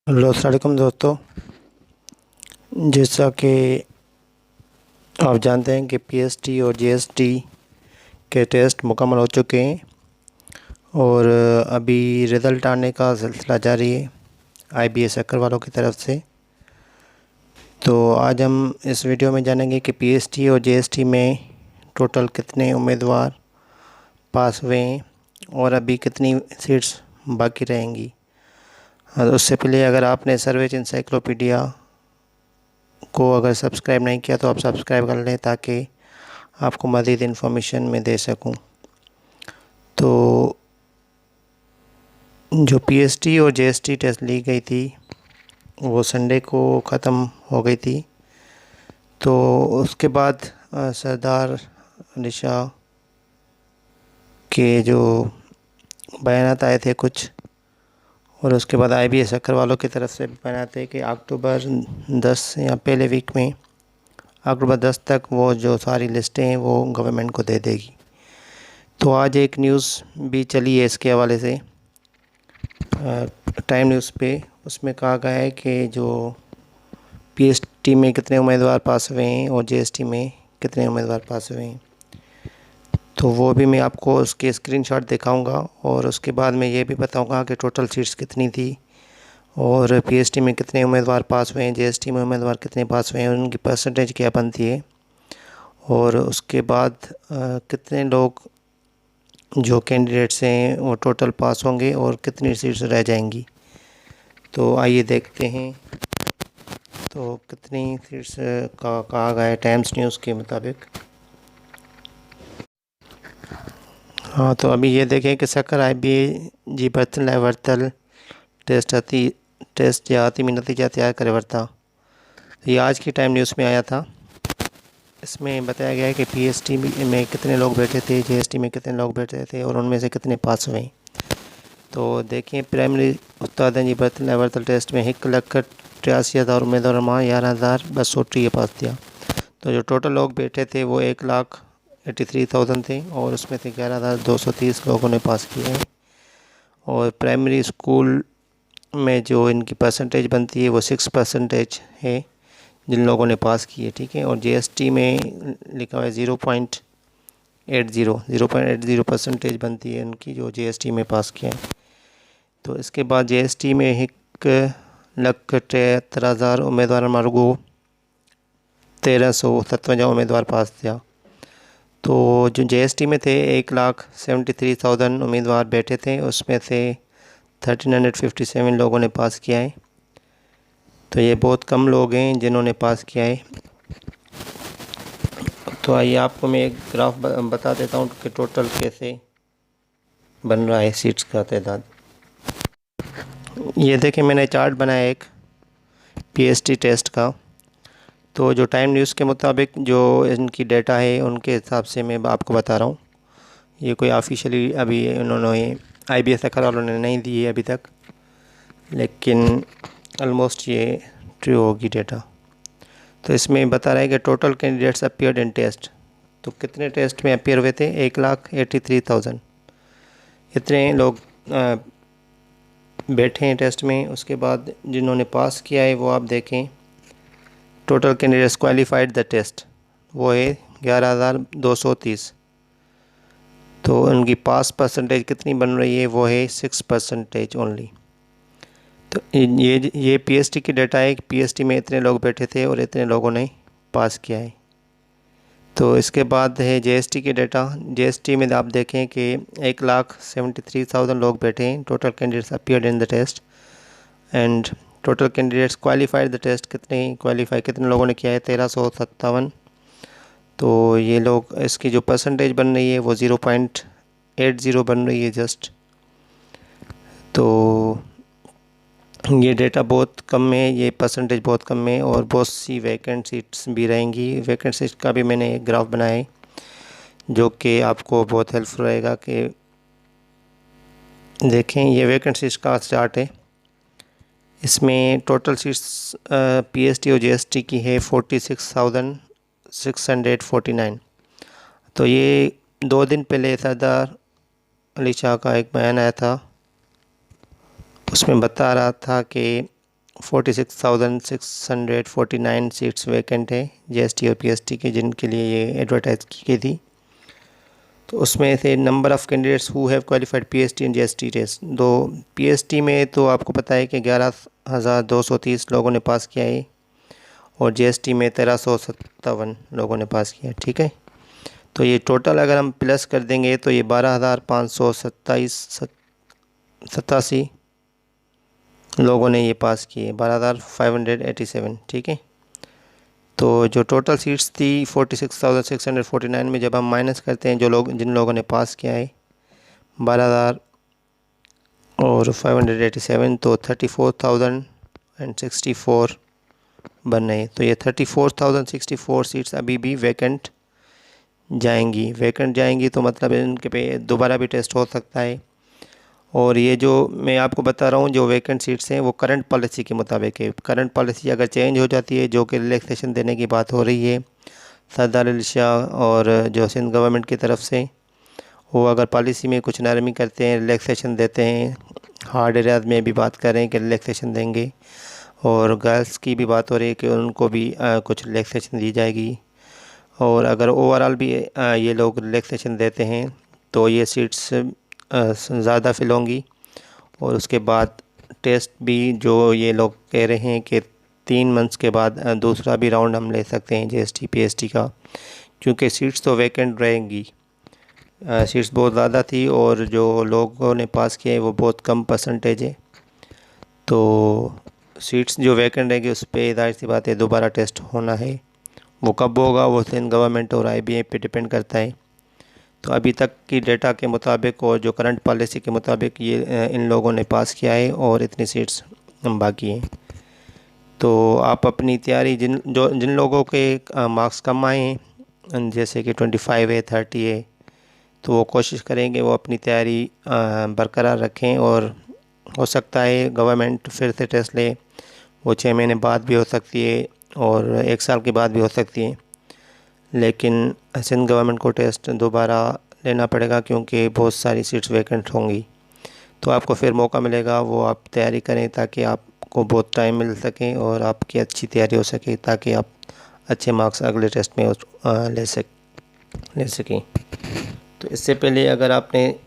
Hello अस्सलाम वालेकुम दोस्तों। जैसा कि आप जानते हैं कि पीएसटी और जीएसटी के टेस्ट मुकम्मल हो चुके हैं और अभी रिज़ल्ट आने का सिलसिला जारी है आईबीए सक्कर वालों की तरफ से। तो आज हम इस वीडियो में जानेंगे कि पीएसटी और जीएसटी में टोटल कितने उम्मीदवार पास हुए हैं और अभी कितनी सीट्स बाकी रहेंगी। उससे पहले अगर आपने सर्वेज इंसाइक्लोपीडिया को अगर सब्सक्राइब नहीं किया तो आप सब्सक्राइब कर लें ताकि आपको मज़ीद इन्फॉर्मेशन मैं दे सकूं। तो जो पीएसटी और जीएसटी टेस्ट ली गई थी वो संडे को ख़त्म हो गई थी। तो उसके बाद सरदार अली शाह के जो बयानात आए थे कुछ, और उसके बाद आईबीए सक्कर वालों की तरफ से बयान थे कि अक्टूबर 10 या पहले वीक में अक्टूबर 10 तक वो जो सारी लिस्टें हैं वो गवर्नमेंट को दे देगी। तो आज एक न्यूज़ भी चली है इसके हवाले से टाइम न्यूज़ पे, उसमें कहा गया है कि जो पीएसटी में कितने उम्मीदवार पास हुए हैं और जीएसटी में कितने उम्मीदवार पास हुए हैं। तो वो भी मैं आपको उसके स्क्रीनशॉट दिखाऊंगा और उसके बाद मैं ये भी बताऊंगा कि टोटल सीट्स कितनी थी और पीएसटी में कितने उम्मीदवार पास हुए हैं, जीएसटी में उम्मीदवार कितने पास हुए हैं, उनकी परसेंटेज क्या बनती है और उसके बाद कितने लोग जो कैंडिडेट्स हैं वो टोटल पास होंगे और कितनी सीट्स रह जाएंगी। तो आइए देखते हैं तो कितनी सीट्स का कहा गया है टाइम्स न्यूज़ के मुताबिक। हाँ, तो अभी ये देखें कि सक्कर आईबीए जी बर्तन लाए वर्तल टेस्ट या आती में नतीजा तैयार करे वर्ता। ये आज की टाइम न्यूज़ में आया था। इसमें बताया गया है कि पीएसटी में कितने लोग बैठे थे, जीएसटी में कितने लोग बैठे थे और उनमें से कितने पास हुए। तो देखिए प्राइमरी उस्ताद जी बर्तन वर्तल टेस्ट में 1,83,000 उम्मीदवार मां 11,230 पास दिया। तो जो टोटल लोग बैठे थे वो 1,83,000 थे और उसमें से 11,230 लोगों ने पास किए हैं। और प्राइमरी स्कूल में जो इनकी परसेंटेज बनती है वो 6% है जिन लोगों ने पास किए, ठीक है। और जीएसटी में लिखा हुआ है 0.80 बनती है उनकी जो जीएसटी में पास किया है। तो इसके बाद जीएसटी में 1,73,000 उम्मीदवार मार्गो 1,357 उम्मीदवार पास दिया। तो जो जीएसटी में थे 1,73,000 उम्मीदवार बैठे थे, उसमें से 1,357 लोगों ने पास किया है। तो ये बहुत कम लोग हैं जिन्होंने पास किया है। तो आइए आपको मैं एक ग्राफ बता देता हूँ कि टोटल कैसे बन रहा है सीट्स का तादाद। ये देखें मैंने चार्ट बनाया एक पीएसटी टेस्ट का। तो जो टाइम न्यूज़ के मुताबिक जो इनकी डेटा है उनके हिसाब से मैं आपको बता रहा हूँ। ये कोई ऑफिशियली अभी उन्होंने आईबीए सक्कर वालों ने नहीं दी है अभी तक, लेकिन ऑलमोस्ट ये ट्रू होगी डेटा। तो इसमें बता रहा है कि total candidates appeared in test. तो कितने टेस्ट में अपीयर हुए थे? 1,83,000 इतने लोग बैठे हैं टेस्ट में। उसके बाद जिन्होंने पास किया है वो आप देखें, total candidates qualified the test वो है 11,230। तो उनकी पास परसेंटेज कितनी बन रही है? वो है 6% ओनली। तो ये पीएसटी की डाटा है कि पीएसटी में इतने लोग बैठे थे और इतने लोगों ने पास किया है। तो इसके बाद है जीएसटी के डाटा। जीएसटी में आप देखें कि 1,73,000 लोग बैठे हैं। Total candidates appeared in the test and total candidates qualified the test कितने लोगों ने किया है? 1,357। तो ये लोग, इसकी जो परसेंटेज बन रही है वो 0.80 बन रही है जस्ट। तो ये डेटा बहुत कम है, ये परसेंटेज बहुत कम है और बहुत सी वैकेंट सीट्स भी रहेंगी। वैकेंट सीट्स का भी मैंने एक ग्राफ बनाया है जो कि आपको बहुत हेल्पफुल रहेगा कि देखें। ये वैकेंट सीट्स का चार्ट है। इसमें टोटल सीट्स पीएसटी और जीएसटी की है 46,649। तो ये 2 दिन पहले सरदार अली शाह का एक बयान आया था, उसमें बता रहा था कि 46,649 सीट्स वैकेंट है जीएसटी और पीएसटी की, जिनके लिए ये एडवर्टाइज की गई थी। तो उसमें से number of candidates who have qualified PST and GST test, दो पीएसटी में तो आपको पता है कि 11,230 लोगों ने पास किया है और जीएसटी में 1357 लोगों ने पास किया, ठीक है। तो ये टोटल अगर हम प्लस कर देंगे तो ये 12,587 लोगों ने ये पास किए, 12,587, ठीक है। तो जो टोटल सीट्स थी 46,649 में जब हम माइनस करते हैं जिन लोगों ने पास किया है 12,000 और 587, तो 34,064 बन रहे। तो ये 34,064 सीट्स अभी भी वैकेंट जाएंगी तो मतलब इनके पे दोबारा भी टेस्ट हो सकता है। और ये जो मैं आपको बता रहा हूँ जो वैकेंट सीट्स हैं वो करंट पॉलिसी के मुताबिक है। करंट पॉलिसी अगर चेंज हो जाती है, जो कि रिलैक्सेशन देने की बात हो रही है सरदार अली शाह और जो सिंध गवर्नमेंट की तरफ से, वो अगर पॉलिसी में कुछ नरमी करते हैं, रिलैक्सेशन देते हैं, हार्ड एरियाज में भी बात कर रहे हैं कि रिलैक्सेशन देंगे, और गर्ल्स की भी बात हो रही है कि उनको भी कुछ रिलैक्सेशन दी जाएगी। और अगर ओवरऑल भी ये लोग रिलैक्सेशन देते हैं तो ये सीट्स ज़्यादा फिल होंगी। और उसके बाद टेस्ट भी जो ये लोग कह रहे हैं कि 3 मंथ्स के बाद दूसरा भी राउंड हम ले सकते हैं जीएसटी पीएसटी का, क्योंकि सीट्स तो वैकेंट रहेंगी। सीट्स बहुत ज़्यादा थी और जो लोगों ने पास किया है वो बहुत कम परसेंटेज है। तो सीट्स जो वैकेंट रहेंगी उस पर जाहिर सी बात है दोबारा टेस्ट होना है। वो कब होगा वो सिंध गवर्नमेंट और आईबीए पे डिपेंड करता है। तो अभी तक की डेटा के मुताबिक और जो करंट पॉलिसी के मुताबिक ये इन लोगों ने पास किया है और इतनी सीट्स बाकी हैं। तो आप अपनी तैयारी जिन लोगों के मार्क्स कम आए हैं, जैसे कि 25 है, 30 है, तो वो कोशिश करेंगे वो अपनी तैयारी बरकरार रखें। और हो सकता है गवर्नमेंट फिर से टेस्ट ले, वो 6 महीने बाद भी हो सकती है और 1 साल के बाद भी हो सकती है, लेकिन सिंध गवर्नमेंट को टेस्ट दोबारा लेना पड़ेगा क्योंकि बहुत सारी सीट्स वैकेंट होंगी। तो आपको फिर मौका मिलेगा, वो आप तैयारी करें ताकि आपको बहुत टाइम मिल सके और आपकी अच्छी तैयारी हो सके, ताकि आप अच्छे मार्क्स अगले टेस्ट में ले सकें। तो इससे पहले अगर आपने